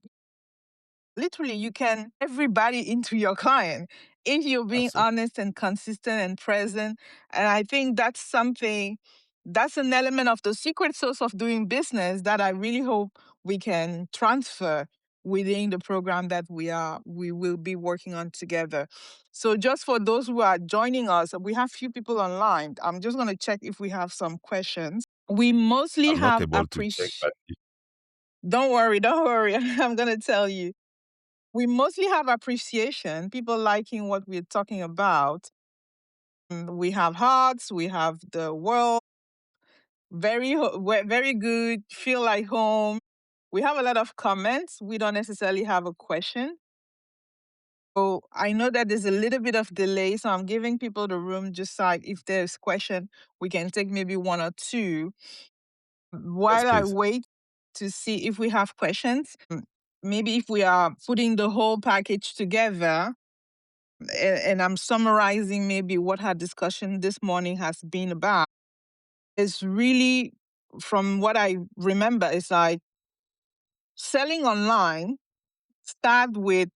literally you can everybody into your client if you're being Absolutely. honest and consistent and present. And I think that's an element of the secret sauce of doing business that I really hope we can transfer within the program that we will be working on together. So just for those who are joining us, we have few people online. I'm just going to check if we have some questions. We mostly I'm not have able to check, appreciation. but Don't worry. I'm going to tell you. We mostly have appreciation, people liking what we're talking about. We have hearts, we have the world, very good, feel like home. We have a lot of comments. We don't necessarily have a question. So I know that there's a little bit of delay, so I'm giving people the room just like if there's question, we can take maybe one or two yes, while I please. wait to see if we have questions. Maybe if we are putting the whole package together, and I'm summarizing maybe what our discussion this morning has been about. It's really, from what I remember, it's like selling online start with,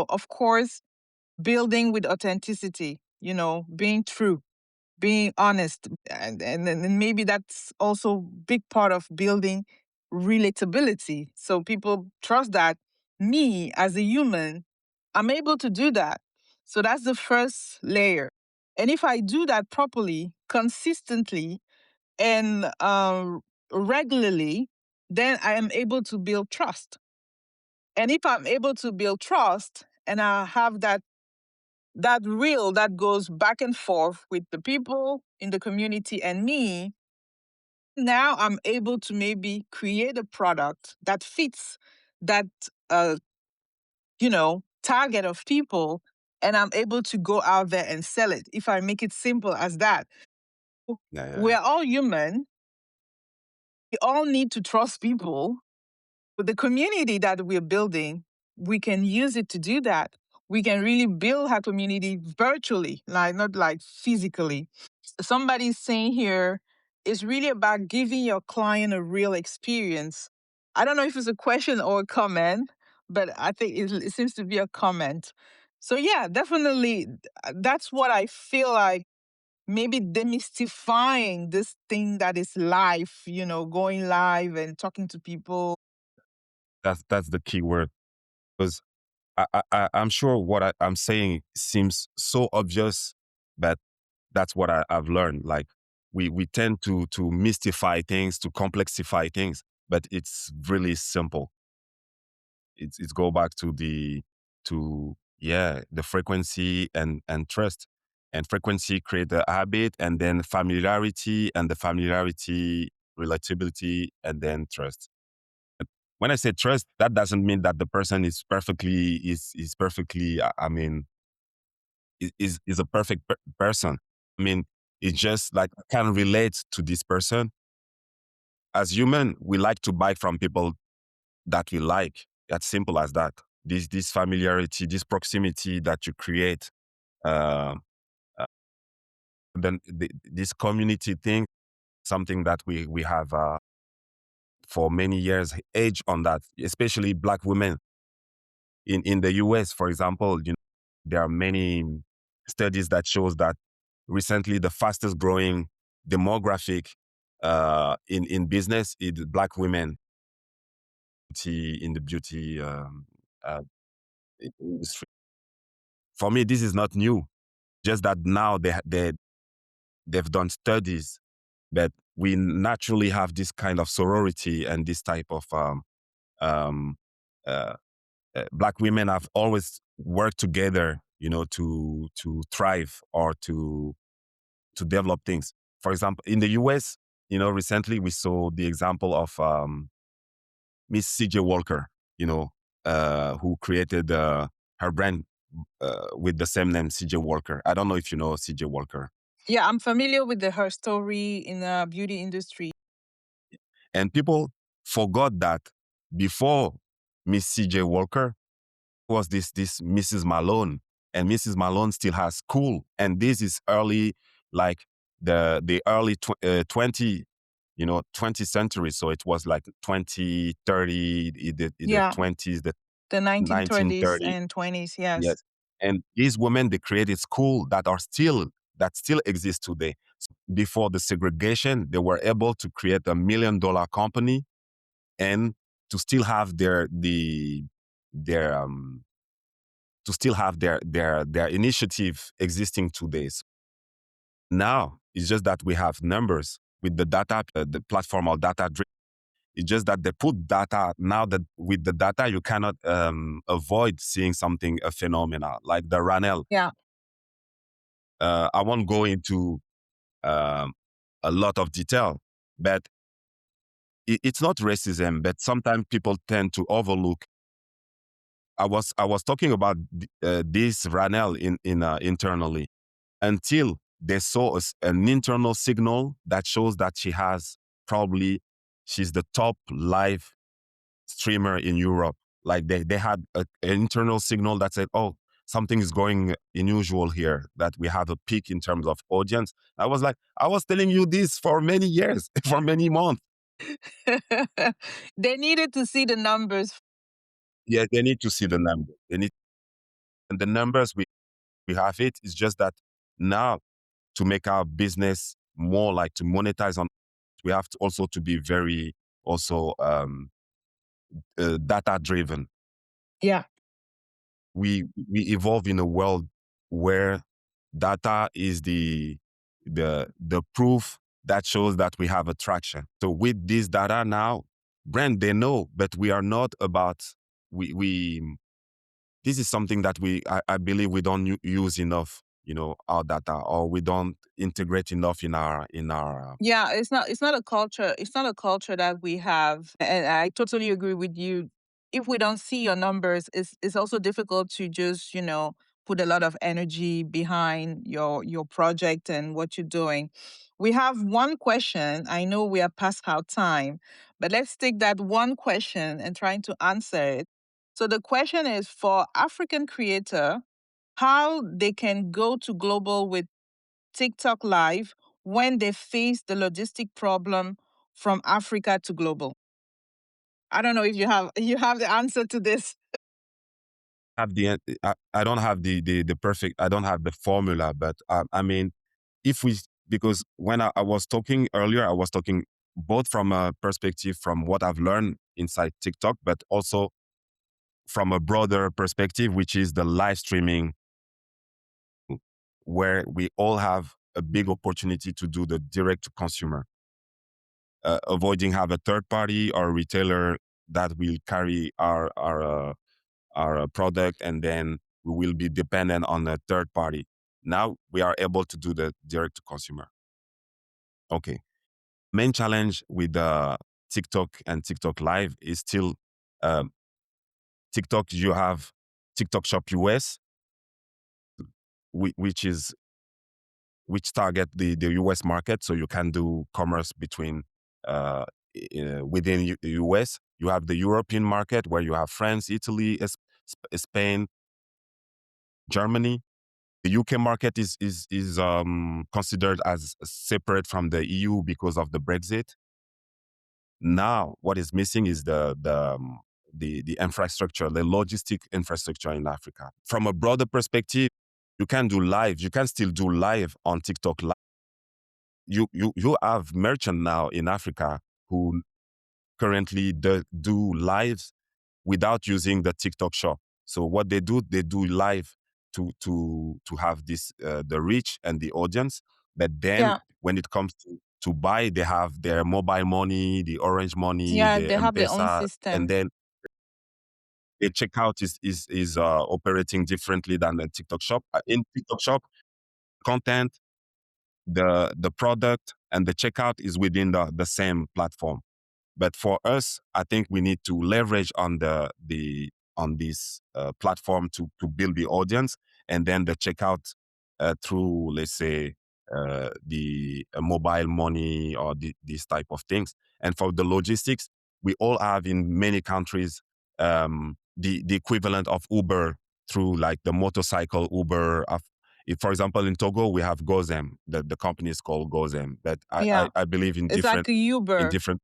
of course, building with authenticity, being true, being honest. And maybe that's also big part of building relatability. So people trust that me as a human, I'm able to do that. So that's the first layer. And if I do that properly, consistently, and regularly, then I am able to build trust. And if I'm able to build trust and I have that reel that goes back and forth with the people in the community and me, now I'm able to maybe create a product that fits that uh target of people, and I'm able to go out there and sell it if I make it simple as that. Yeah, yeah, yeah. We're all human. We all need to trust people. With the community that we're building, we can use it to do that. We can really build our community virtually, like not like physically. Somebody's saying here It's really about giving your client a real experience. I don't know if it's a question or a comment, but I think it seems to be a comment. So, yeah, definitely, that's what I feel like, maybe demystifying this thing that is live, going live and talking to people. That's the key word. Because I'm sure what I'm saying seems so obvious, but that's what I've learned. Like we tend to mystify things, to complexify things, but it's really simple. It's go back to the frequency and trust. And frequency create the habit, and then familiarity, and the familiarity, relatability, and then trust. When I say trust, that doesn't mean that the person is perfectly. I mean, is a perfect person. I mean, it's just like I can relate to this person. As human, we like to buy from people that we like. That's simple as that. This familiarity, this proximity that you create, uh, uh, then this community thing, something that we have for many years age on that, especially Black women in the US, for example. There are many studies that shows that recently the fastest growing demographic in business is Black women in the beauty uh, industry. For me, this is not new. Just that now they've done studies that we naturally have this kind of sorority and this type of um, uh, Black women have always worked together, to thrive or to develop things. For example, in the US, recently we saw the example of Miss CJ Walker, who created her brand with the same name, CJ Walker. I don't know if you know CJ Walker. Yeah, I'm familiar with her story in the beauty industry. And people forgot that before Miss CJ Walker was this Mrs. Malone, and Mrs. Malone still has school, and this is early, like the early 20th century. So it was like 2030, the Yeah, 20s, the the 1930s 1930. and 20s. Yes. Yes. And these women, they created school that still exist today. Before the segregation, they were able to create $1 million company and to still have their to still have their initiative existing today. So now it's just that we have numbers with the data, the platform or data. It's just that they put data now that with the data you cannot avoid seeing something a phenomena like the Ranel. Yeah. I won't go into um, a lot of detail, but it's not racism. But sometimes people tend to overlook. I was talking about this Ranel in internally until they saw an internal signal that shows that she's the top live streamer in Europe. Like they had an internal signal that said, "Oh, something is going unusual here. That we have a peak in terms of audience." I was like, "I was telling you this for many years, for many months." They needed to see the numbers. Yeah, they need to see the numbers. They need and the numbers we have it. It's just that now to make our business more like to monetize on, we have to also to be very also data driven. Yeah. We evolve in a world where data is the proof that shows that we have attraction. So with this data now, brand they know, but we are not about we this is something that I believe we don't use enough, our data, or we don't integrate enough in our Yeah, it's not a culture. It's not a culture that we have. And I totally agree with you. If we don't see your numbers, it's also difficult to just, put a lot of energy behind your project and what you're doing. We have one question. I know we are past our time, but let's take that one question and trying to answer it. So the question is for African creator, how they can go to global with TikTok Live when they face the logistic problem from Africa to global? I don't know if you have the answer to this. Have the I don't have the perfect, I don't have the formula, but I mean, if we, because when I was talking earlier, I was talking both from a perspective from what I've learned inside TikTok, but also from a broader perspective, which is the live streaming, where we all have a big opportunity to do the direct to consumer, avoiding have a third party or retailer that will carry our product, and then we will be dependent on a third party. Now we are able to do the direct to consumer. Okay. Main challenge with TikTok and TikTok Live is still um, TikTok. You have TikTok Shop US, which is which target the US market, so you can do commerce between uh, within US. You have the European market where you have France, Italy, Spain, Germany. The UK market is considered as separate from the EU because of the Brexit. Now, what is missing is the infrastructure, the logistic infrastructure in Africa. From a broader perspective, you can do live. You can still do live on TikTok. You have merchant now in Africa who currently do lives without using the TikTok shop. So what they do live to have this the reach and the audience. But then Yeah, when it comes to buy, they have their mobile money, the Orange money, yeah, the they have their own M-Pesa, and system. then the checkout is operating differently than the TikTok shop. In TikTok shop, content, the product, and the checkout is within the same platform. But for us, I think we need to leverage on the on this platform to build the audience, and then the checkout through, let's say, the mobile money or these type of things. And for the logistics, we all have in many countries the equivalent of Uber through like the motorcycle Uber. If, for example, in Togo, we have Gozem. The company is called Gozem. But Yeah, I believe it's like a in Uber. different,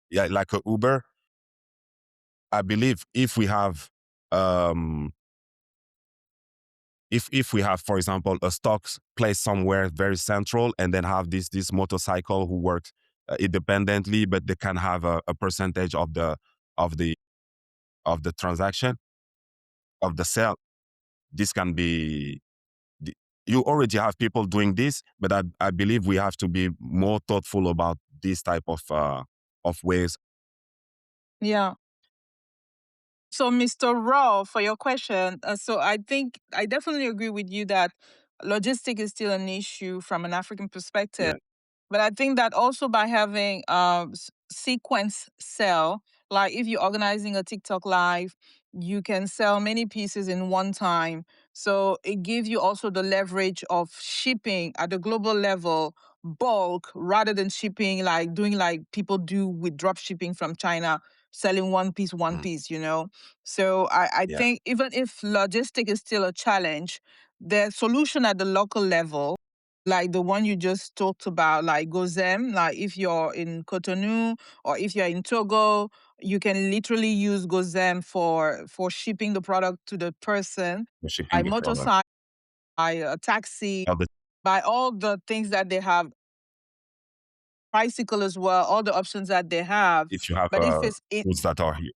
yeah, like a Uber. I believe um if we have, for example, a stocks place somewhere very central, and then have this motorcycle who works independently, but they can have a percentage of the of the transaction of the sale. This can be the- you already have people doing this, but I believe we have to be more thoughtful about this type of ways. Yeah. So, Mr. Raw, for your question, so I think I definitely agree with you that logistic is still an issue from an African perspective. Yeah, But I think that also by having sequence sell, like if you're organizing a TikTok live, you can sell many pieces in one time. So it gives you also the leverage of shipping at the global level, bulk, rather than shipping like doing like people do with drop shipping from China, selling one mm, piece. So I yeah, think even if logistic is still a challenge, the solution at the local level like the one you just talked about, like Gozem, like if you're in Cotonou or if you're in Togo, you can literally use Gozem for shipping the product to the person for shipping by the product. motorcycle, by a taxi, Other, by all the things that they have, bicycle as well, all the options that they have. if you have But if it's in, foods that are here,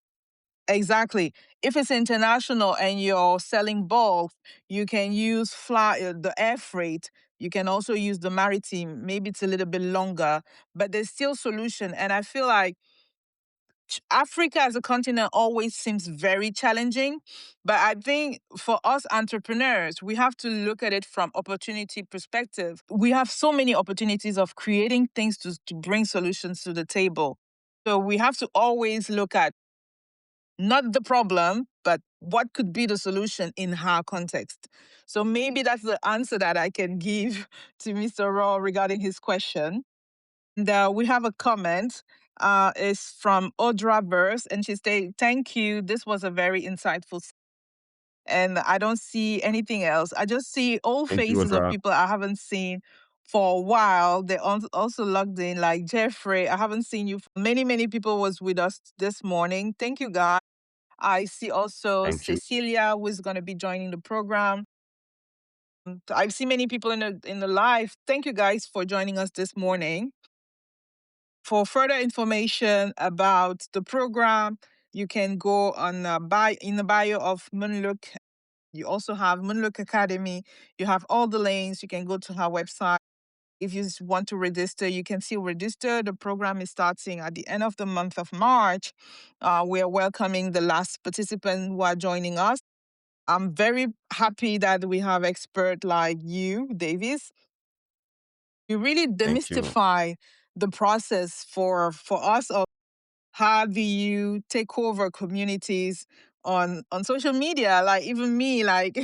exactly, if it's international and you're selling bulk, you can use the air freight. You can also use the maritime. Maybe it's a little bit longer, but there's still solution. And I feel like Africa as a continent always seems very challenging. But I think for us entrepreneurs, we have to look at it from opportunity perspective. We have so many opportunities of creating things to bring solutions to the table. So we have to always look at not the problem, but what could be the solution in her context. So maybe that's the answer that I can give to Mr. Raw regarding his question. And we have a comment. It's from Audra Burst, and she said, "Thank you. This was a very insightful." And I don't see anything else. I just see old thank you, faces of Audra. people I haven't seen for a while. They also logged in, like Jeffrey. I haven't seen you. Many, many people was with us this morning. Thank you, guys. I see also Thank you. Cecilia, who is going to be joining the program. I've seen many people in the live. Thank you guys for joining us this morning. For further information about the program, you can go on in the bio of Moonlook. You also have Moonlook Academy. You have all the links. You can go to our website. If you want to register, you can still register. The program is starting at the end of the month of March. We are welcoming the last participant who are joining us. I'm very happy that we have expert like you, Davis. You really Thank you. demystify the process for us of how do you take over communities on social media. Like even me, like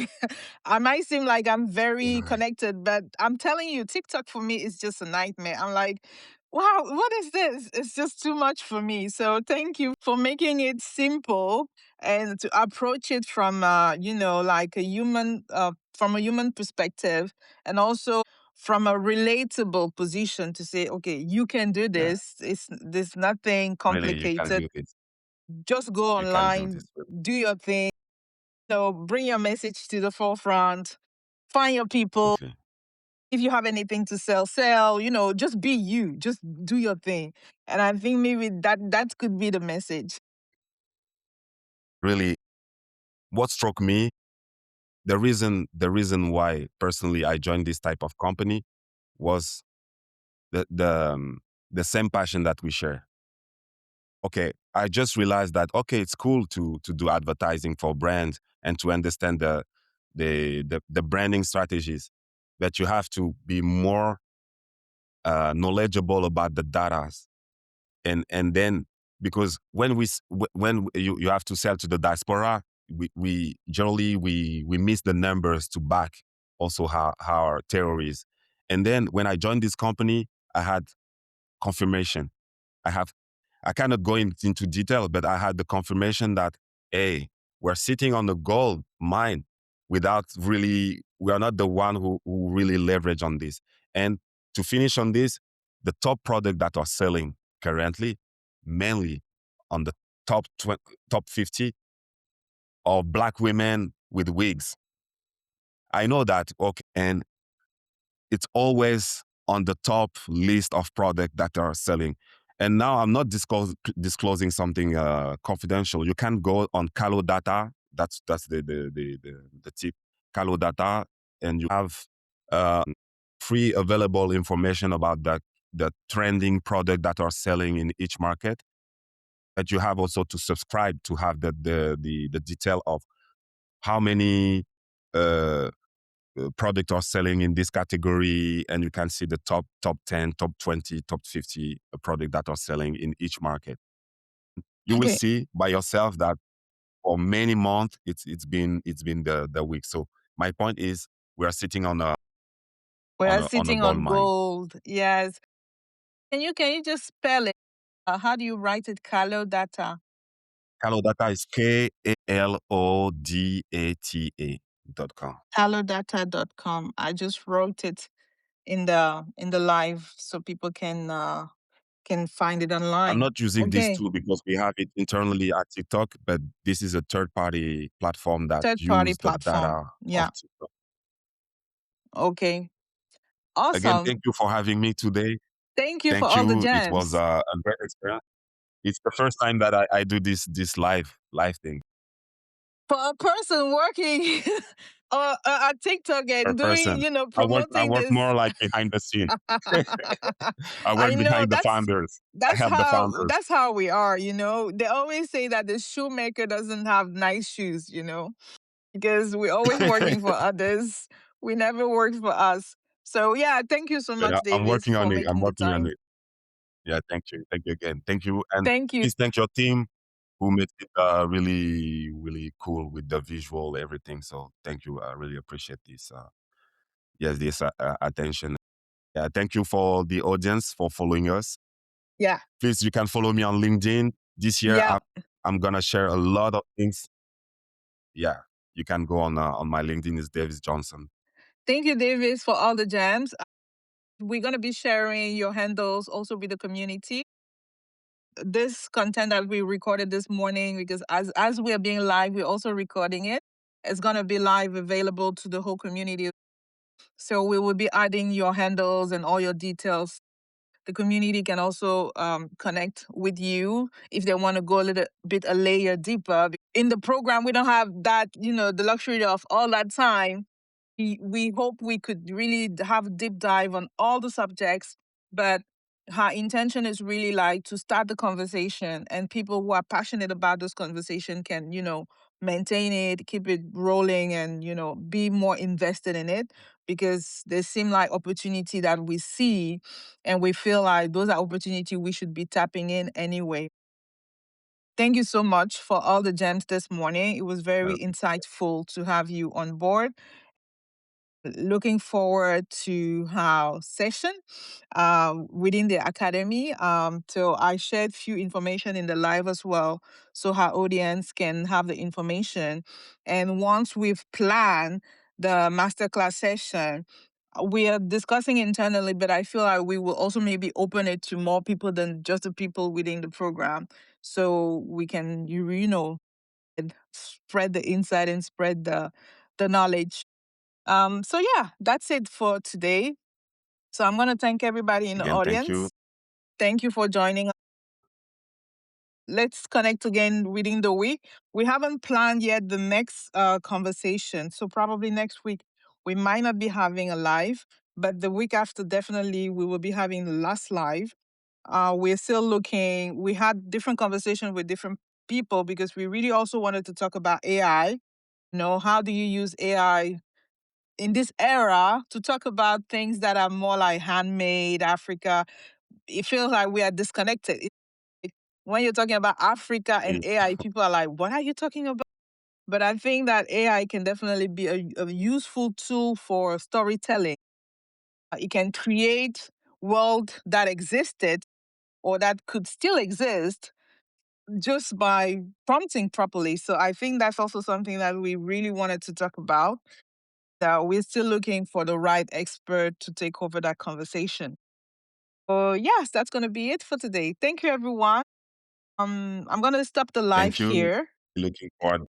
I might seem like I'm very connected, but I'm telling you, TikTok for me is just a nightmare. I'm like, wow, what is this? It's just too much for me. So thank you for making it simple and to approach it from like a human from a human perspective, and also from a relatable position to say, okay, you can do Yeah, this. There's nothing really, you can complicated. do this. Just go You can do online, this. Really. do your thing. So bring your message to the forefront. Find your people. Okay. If you have anything to sell, sell. Just be you. Just do your thing. And I think maybe that could be the message. Really, what struck me, the reason why personally I joined this type of company was the same passion that we share. Okay, I just realized that okay, it's cool to do advertising for brands and to understand the branding strategies, but you have to be more knowledgeable about the data, and then because when you have to sell to the diaspora, we generally we miss the numbers to back also how our terrorists. And then when I joined this company, I had confirmation. I have I cannot go into detail, but I had the confirmation that hey, we're sitting on the gold mine without really we are not the one who really leverage on this. And to finish on this, the top product that are selling currently, mainly on the top 50 are black women with wigs. I know that okay, and it's always on the top list of product that are selling. And now I'm not disclosing something confidential. You can go on Calo Data. That's the tip. Calo Data, and you have free available information about the trending product that are selling in each market. But you have also to subscribe to have the detail of how many uh, product are selling in this category, and you can see the top 10, top 20, top 50 product that are selling in each market. You will Okay. see by yourself that for many months it's been the week. So my point is we are sitting on a We on are a on a sitting gold on mine. gold. Yes. Can you just spell it? How do you write it? Calo data. Kalodata is KALODATA.com. Calodata.com. I just wrote it in the live so people can find it I'm online. not using this Okay. tool because we have it internally at TikTok, but this is a third party platform that Third party use the platform. data of Yeah. TikTok. Okay. Again, Awesome. thank you for having me today. Thank you for Thank all the you. It was gems. a great experience. It's the first time that I do this live thing For a person working at TikTok per and doing, person. I promoting work this. more like behind the scene. I I work know behind the founders. I that's help the how founders. that's how we are. They always say that the shoemaker doesn't have nice shoes, because we're always working for others. We never work for us. So yeah, thank you so much, Yeah, I'm Davis, working for on it. I'm making the working on time. it. Yeah, thank you. Thank you again. Thank you. And Thank you. please thank your team who made it really, really cool with the visual, everything. So thank you. I really appreciate this. Yes, this attention. Yeah, thank you for the audience for following us. Yeah. Please, you can follow me on LinkedIn. This year, Yeah. I'm gonna share a lot of things. Yeah, you can go on my LinkedIn is Davis Johnson. Thank you, Davis, for all the gems. We're going to be sharing your handles also with the community. This content that we recorded this morning, because as we are being live, we're also recording it. It's going to be live available to the whole community. So we will be adding your handles and all your details. The community can also connect with you if they want to go a little bit a layer deeper. In the program, we don't have that, the luxury of all that time. We hope we could really have a deep dive on all the subjects, but her intention is really like to start the conversation, and people who are passionate about this conversation can, maintain it, keep it rolling, and, be more invested in it, because they seem like opportunity that we see, and we feel like those are opportunity we should be tapping in anyway. Thank you so much for all the gems this morning. It was very insightful to have you on board. Looking forward to our session within the academy. So I shared few information in the live as well, so our audience can have the information. And once we've planned the masterclass session, we are discussing internally, but I feel like we will also maybe open it to more people than just the people within the program, so we can spread the insight and spread the knowledge. So yeah, that's it for today. So I'm gonna thank everybody in the Again, thank you. audience. Thank you for joining us. Let's connect again within the week. We haven't planned yet the next conversation. So probably next week we might not be having a live, but the week after definitely we will be having the last live. We're still looking, we had different conversations with different people because we really also wanted to talk about AI. How do you use AI in this era to talk about things that are more like handmade Africa? It feels like we are disconnected. When you're talking about Africa and Mm. AI, people are like, what are you talking about? But I think that AI can definitely be a useful tool for storytelling. It can create world that existed or that could still exist just by prompting properly. So I think that's also something that we really wanted to talk about. That we're still looking for the right expert to take over that conversation. So yes, that's gonna be it for today. Thank you, everyone. I'm gonna stop the live Thank you. here. Looking forward